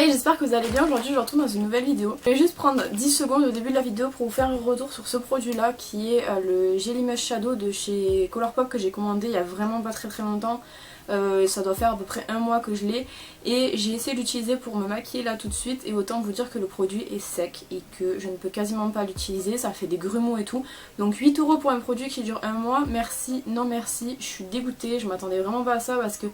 Hey, j'espère que vous allez bien. Aujourd'hui je vous retrouve dans une nouvelle vidéo. Je vais juste prendre 10 secondes au début de la vidéo pour vous faire un retour sur ce produit là qui est le Jelly Mush Shadow de chez Colourpop que j'ai commandé il y a vraiment pas très longtemps. Ça doit faire à peu près un mois que je l'ai et j'ai essayé d'utiliser pour me maquiller là tout de suite, et autant vous dire que le produit est sec et que je ne peux quasiment pas l'utiliser, ça fait des grumeaux et tout. Donc 8 € pour un produit qui dure un mois, merci, non merci, je suis dégoûtée, je m'attendais vraiment pas à ça parce que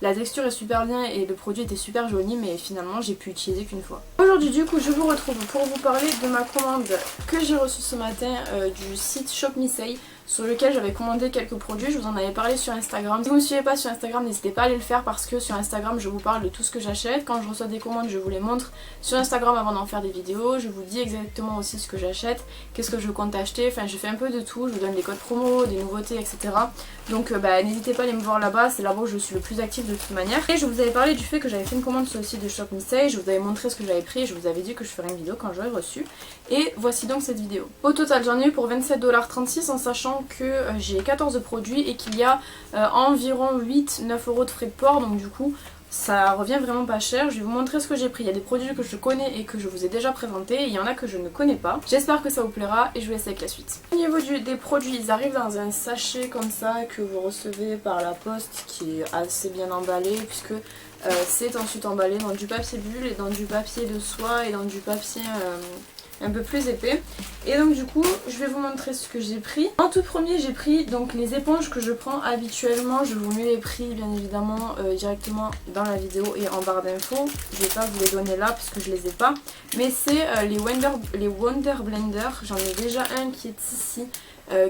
la texture est super bien et le produit était super joli, mais finalement j'ai pu utiliser qu'une fois. Aujourd'hui du coup je vous retrouve pour vous parler de ma commande que j'ai reçue ce matin du site Shop Me Say, sur lequel j'avais commandé quelques produits. Je vous en avais parlé sur Instagram. Si vous ne me suivez pas sur Instagram, n'hésitez pas à aller le faire parce que sur Instagram je vous parle de tout ce que j'achète. Quand je reçois des commandes, je vous les montre sur Instagram avant d'en faire des vidéos. Je vous dis exactement aussi ce que j'achète, qu'est-ce que je compte acheter, enfin je fais un peu de tout. Je vous donne des codes promo, des nouveautés, etc. Donc n'hésitez pas à aller me voir là-bas, c'est là-bas où je suis le plus active de toute manière. Et je vous avais parlé du fait que j'avais fait une commande sur le site de Shop Me Say, je vous avais montré ce que j'avais pris et je vous avais dit que je ferais une vidéo quand j'aurais reçu. Et voici donc cette vidéo. Au total j'en ai eu pour 27,36 $ en sachant que j'ai 14 produits et qu'il y a environ 8-9 € de frais de port, donc du coup ça revient vraiment pas cher. Je vais vous montrer ce que j'ai pris. Il y a des produits que je connais et que je vous ai déjà présentés, et il y en a que je ne connais pas. J'espère que ça vous plaira et je vous laisse avec la suite. Au niveau des produits, ils arrivent dans un sachet comme ça que vous recevez par la poste, qui est assez bien emballé puisque c'est ensuite emballé dans du papier bulle et dans du papier de soie et dans du papier un peu plus épais. Et donc du coup je vais vous montrer ce que j'ai pris. En tout premier j'ai pris donc les éponges que je prends habituellement. Je vous mets les prix bien évidemment directement dans la vidéo et en barre d'infos. Je vais pas vous les donner là parce que je les ai pas. Mais c'est les Wonder Blender. J'en ai déjà un qui est ici.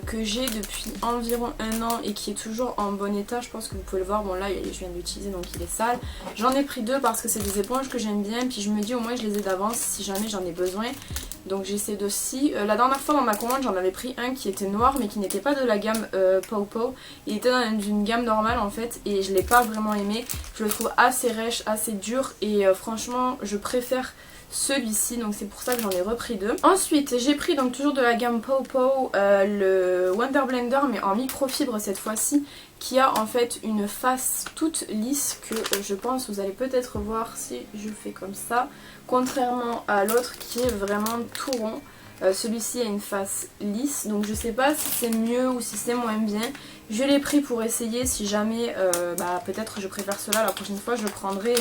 Que j'ai depuis environ un an et qui est toujours en bon état. Je pense que vous pouvez le voir, bon là je viens de l'utiliser donc il est sale. J'en ai pris deux parce que c'est des éponges que j'aime bien, puis je me dis au moins je les ai d'avance si jamais j'en ai besoin. Donc j'ai ces deux-ci. La dernière fois dans ma commande j'en avais pris un qui était noir mais qui n'était pas de la gamme Pow Pow. Il était dans une gamme normale en fait et je l'ai pas vraiment aimé. Je le trouve assez rêche, assez dur et franchement je préfère celui-ci, donc c'est pour ça que j'en ai repris deux. Ensuite j'ai pris donc toujours de la gamme Pow Pow le Wonder Blender mais en microfibre cette fois-ci, qui a en fait une face toute lisse que je pense vous allez peut-être voir si je fais comme ça, contrairement à l'autre qui est vraiment tout rond. Celui-ci a une face lisse, donc je sais pas si c'est mieux ou si c'est moins bien. Je l'ai pris pour essayer, si jamais peut-être je préfère cela, la prochaine fois je prendrai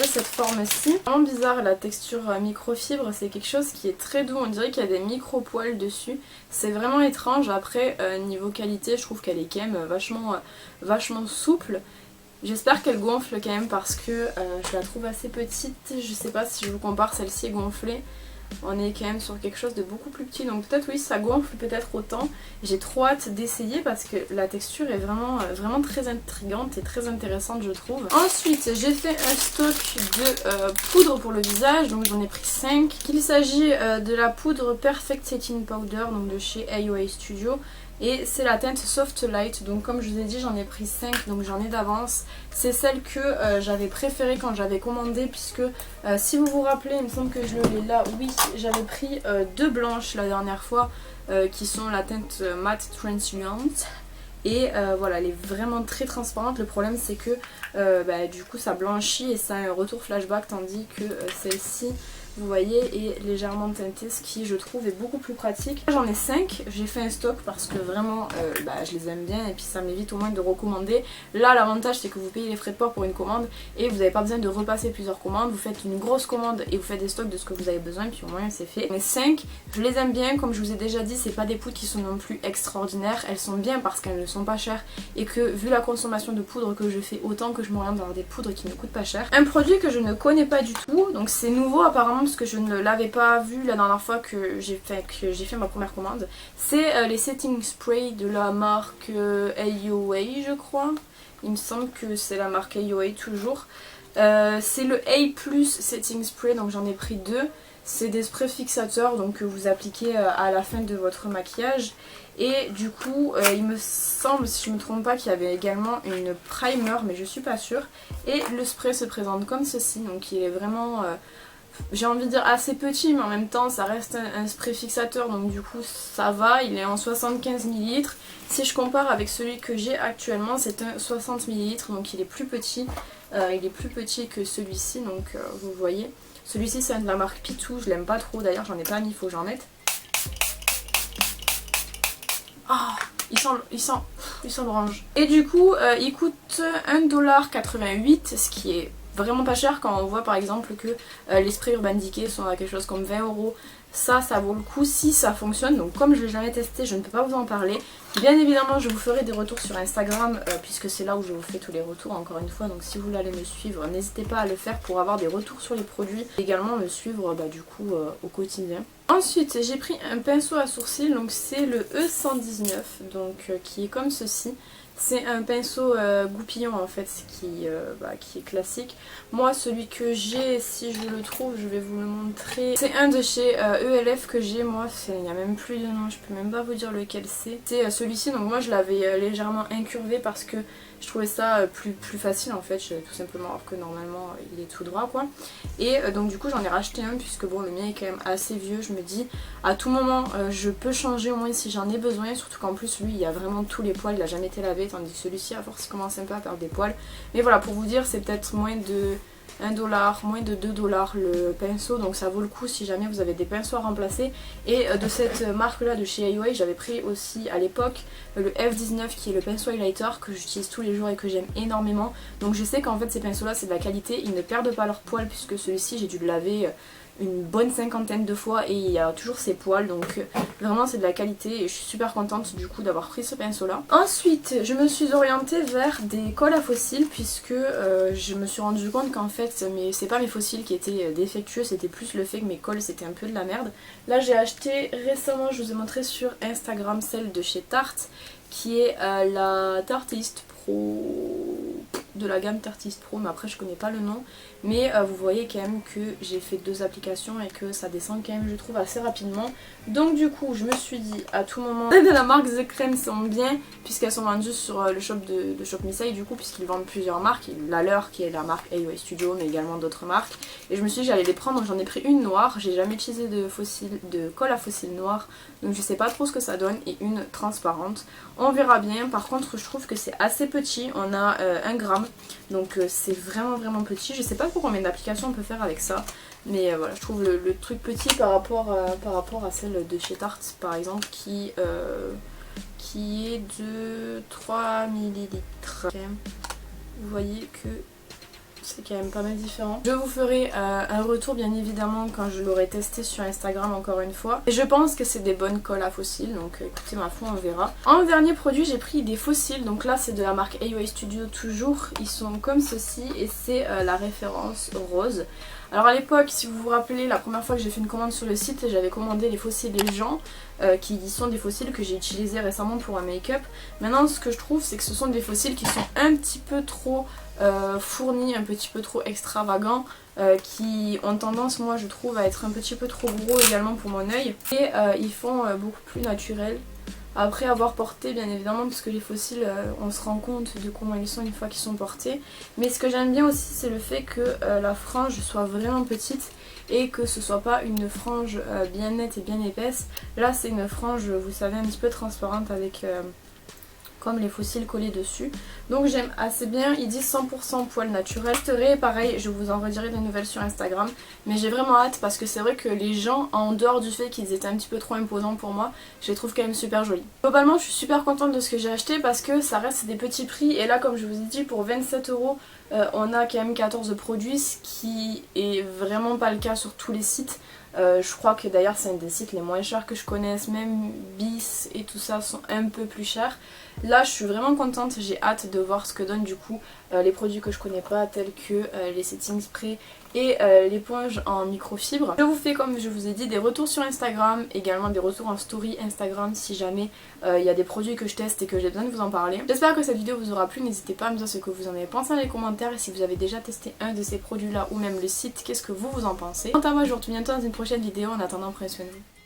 cette forme-ci. Vraiment bizarre la texture microfibre, c'est quelque chose qui est très doux, on dirait qu'il y a des micro-poils dessus. C'est vraiment étrange. Après niveau qualité je trouve qu'elle est quand même vachement souple. J'espère qu'elle gonfle quand même parce que je la trouve assez petite. Je sais pas si je vous compare, celle-ci est gonflée. On est quand même sur quelque chose de beaucoup plus petit, donc peut-être oui ça gonfle peut-être autant. J'ai trop hâte d'essayer parce que la texture est vraiment très intrigante et très intéressante je trouve. Ensuite j'ai fait un stock de poudre pour le visage, donc j'en ai pris 5. Il s'agit de la poudre Perfect Setting Powder donc de chez AOA Studio. Et c'est la teinte Soft Light, donc comme je vous ai dit j'en ai pris 5, donc j'en ai d'avance. C'est celle que j'avais préférée quand j'avais commandé, puisque si vous vous rappelez, il me semble que je l'ai là, oui, j'avais pris deux blanches la dernière fois, qui sont la teinte Matte Translucent. Et voilà, elle est vraiment très transparente. Le problème c'est que du coup ça blanchit et ça a un retour flashback, tandis que celle-ci, vous voyez, est légèrement teintée, ce qui je trouve est beaucoup plus pratique. J'en ai 5, j'ai fait un stock parce que vraiment je les aime bien et puis ça m'évite au moins de recommander. Là l'avantage c'est que vous payez les frais de port pour une commande et vous n'avez pas besoin de repasser plusieurs commandes. Vous faites une grosse commande et vous faites des stocks de ce que vous avez besoin, puis au moins c'est fait. Mais 5, je les aime bien, comme je vous ai déjà dit, c'est pas des poudres qui sont non plus extraordinaires. Elles sont bien parce qu'elles ne sont pas chères et que vu la consommation de poudre que je fais, autant que je m'oriente vers des poudres qui ne coûtent pas cher. Un produit que je ne connais pas du tout, donc c'est nouveau apparemment parce que je ne l'avais pas vu la dernière fois que j'ai fait ma première commande. C'est les setting spray de la marque AOA je crois. Il me semble que c'est la marque AOA toujours. C'est le A+ setting spray, donc j'en ai pris deux. C'est des sprays fixateurs donc que vous appliquez à la fin de votre maquillage. Et du coup il me semble, si je ne me trompe pas, qu'il y avait également une primer mais je suis pas sûre. Et le spray se présente comme ceci, donc il est vraiment j'ai envie de dire assez petit, mais en même temps ça reste un spray fixateur, donc du coup ça va. Il est en 75 ml. Si je compare avec celui que j'ai actuellement, c'est un 60 ml, donc il est plus petit. Il est plus petit que celui-ci, donc vous voyez. Celui-ci c'est de la marque Pitou, je l'aime pas trop d'ailleurs, j'en ai pas mis, il faut que j'en mette. Ah, il sent l'orange. Et du coup il coûte 1,88 $, ce qui est vraiment pas cher quand on voit par exemple que les sprays Urban Decay sont à quelque chose comme 20 €. Ça vaut le coup si ça fonctionne. Donc comme je l'ai jamais testé, je ne peux pas vous en parler. Bien évidemment je vous ferai des retours sur Instagram puisque c'est là où je vous fais tous les retours encore une fois. Donc si vous voulez aller me suivre, n'hésitez pas à le faire pour avoir des retours sur les produits. Et également me suivre du coup au quotidien. Ensuite j'ai pris un pinceau à sourcils, donc c'est le E119, donc qui est comme ceci. C'est un pinceau goupillon en fait qui est classique. Moi celui que j'ai, si je le trouve je vais vous le montrer. C'est un de chez ELF que j'ai, moi il n'y a même plus de nom, je peux même pas vous dire lequel c'est. C'est celui-ci, donc moi je l'avais légèrement incurvé parce que je trouvais ça plus facile en fait, tout simplement, alors que normalement il est tout droit quoi. Et donc du coup j'en ai racheté un puisque bon le mien est quand même assez vieux, je me dis à tout moment je peux changer au moins si j'en ai besoin, surtout qu'en plus lui il y a vraiment tous les poils, il a jamais été lavé, tandis que celui-ci à force il commence un peu à perdre des poils. Mais voilà, pour vous dire c'est peut-être moins de 1 $, moins de 2 $ le pinceau, donc ça vaut le coup si jamais vous avez des pinceaux à remplacer. Et de cette marque là de chez AOA j'avais pris aussi à l'époque le F19 qui est le pinceau highlighter que j'utilise tous les jours et que j'aime énormément. Donc je sais qu'en fait ces pinceaux là c'est de la qualité, ils ne perdent pas leurs poils puisque celui-ci j'ai dû le laver une bonne 50aine de fois et il y a toujours ses poils, donc vraiment c'est de la qualité et je suis super contente du coup d'avoir pris ce pinceau là. Ensuite je me suis orientée vers des colles à fossiles puisque je me suis rendu compte qu'en fait c'est pas mes fossiles qui étaient défectueux, c'était plus le fait que mes colles c'était un peu de la merde. Là j'ai acheté récemment, je vous ai montré sur Instagram, celle de chez Tarte qui est la Tarteist Pro, de la gamme Tarteist Pro, mais après je connais pas le nom. Mais vous voyez quand même que j'ai fait 2 applications et que ça descend quand même je trouve assez rapidement. Donc du coup je me suis dit à tout moment de la marque The Crème sont bien puisqu'elles sont vendues sur le shop de Shop Missai du coup, puisqu'ils vendent plusieurs marques. La leur qui est la marque AOA Studio mais également d'autres marques. Et je me suis dit j'allais les prendre, donc j'en ai pris une noire. J'ai jamais utilisé de colle à fossiles noire donc je sais pas trop ce que ça donne, et une transparente. On verra bien. Par contre je trouve que c'est assez petit, on a 1 gramme donc c'est vraiment petit. Je sais pas combien d'applications on peut faire avec ça, mais voilà, je trouve le truc petit par rapport à celle de chez Tarte par exemple qui est de 3 ml. Vous voyez que c'est quand même pas mal différent. Je vous ferai un retour bien évidemment quand je l'aurai testé sur Instagram encore une fois. Et je pense que c'est des bonnes colles à fossiles, donc écoutez ma foi on verra. En dernier produit j'ai pris des fossiles, donc là c'est de la marque AOA Studio toujours. Ils sont comme ceci et c'est la référence rose. Alors à l'époque, si vous vous rappelez, la première fois que j'ai fait une commande sur le site, j'avais commandé les fossiles des gens qui sont des fossiles que j'ai utilisés récemment pour un make-up. Maintenant ce que je trouve c'est que ce sont des fossiles qui sont un petit peu trop fournis, un petit peu trop extravagants, qui ont tendance moi je trouve à être un petit peu trop gros également pour mon œil. Et ils font beaucoup plus naturel. Après avoir porté bien évidemment, parce que les fossiles on se rend compte de comment ils sont une fois qu'ils sont portés. Mais ce que j'aime bien aussi c'est le fait que la frange soit vraiment petite et que ce soit pas une frange bien nette et bien épaisse. Là c'est une frange, vous savez, un petit peu transparente avec comme les fossiles collés dessus. Donc j'aime assez bien, ils disent 100% poil naturel. Pareil, je vous en redirai des nouvelles sur Instagram, mais j'ai vraiment hâte parce que c'est vrai que les gens, en dehors du fait qu'ils étaient un petit peu trop imposants pour moi, je les trouve quand même super jolis. Globalement je suis super contente de ce que j'ai acheté parce que ça reste des petits prix, et là comme je vous ai dit pour 27 € on a quand même 14 produits, ce qui est vraiment pas le cas sur tous les sites. Je crois que d'ailleurs c'est un des sites les moins chers que je connaisse, même Bis et tout ça sont un peu plus chers. Là je suis vraiment contente, j'ai hâte de voir ce que donnent du coup les produits que je connais pas, tels que les setting sprays et l'éponge en microfibre. Je vous fais, comme je vous ai dit, des retours sur Instagram, également des retours en story Instagram si jamais il y a des produits que je teste et que j'ai besoin de vous en parler. J'espère que cette vidéo vous aura plu, n'hésitez pas à me dire ce que vous en avez pensé dans les commentaires, et si vous avez déjà testé un de ces produits là ou même le site, qu'est-ce que vous en pensez. Quant à moi je vous retrouve bientôt dans une prochaine vidéo, en attendant prenez soin de vous.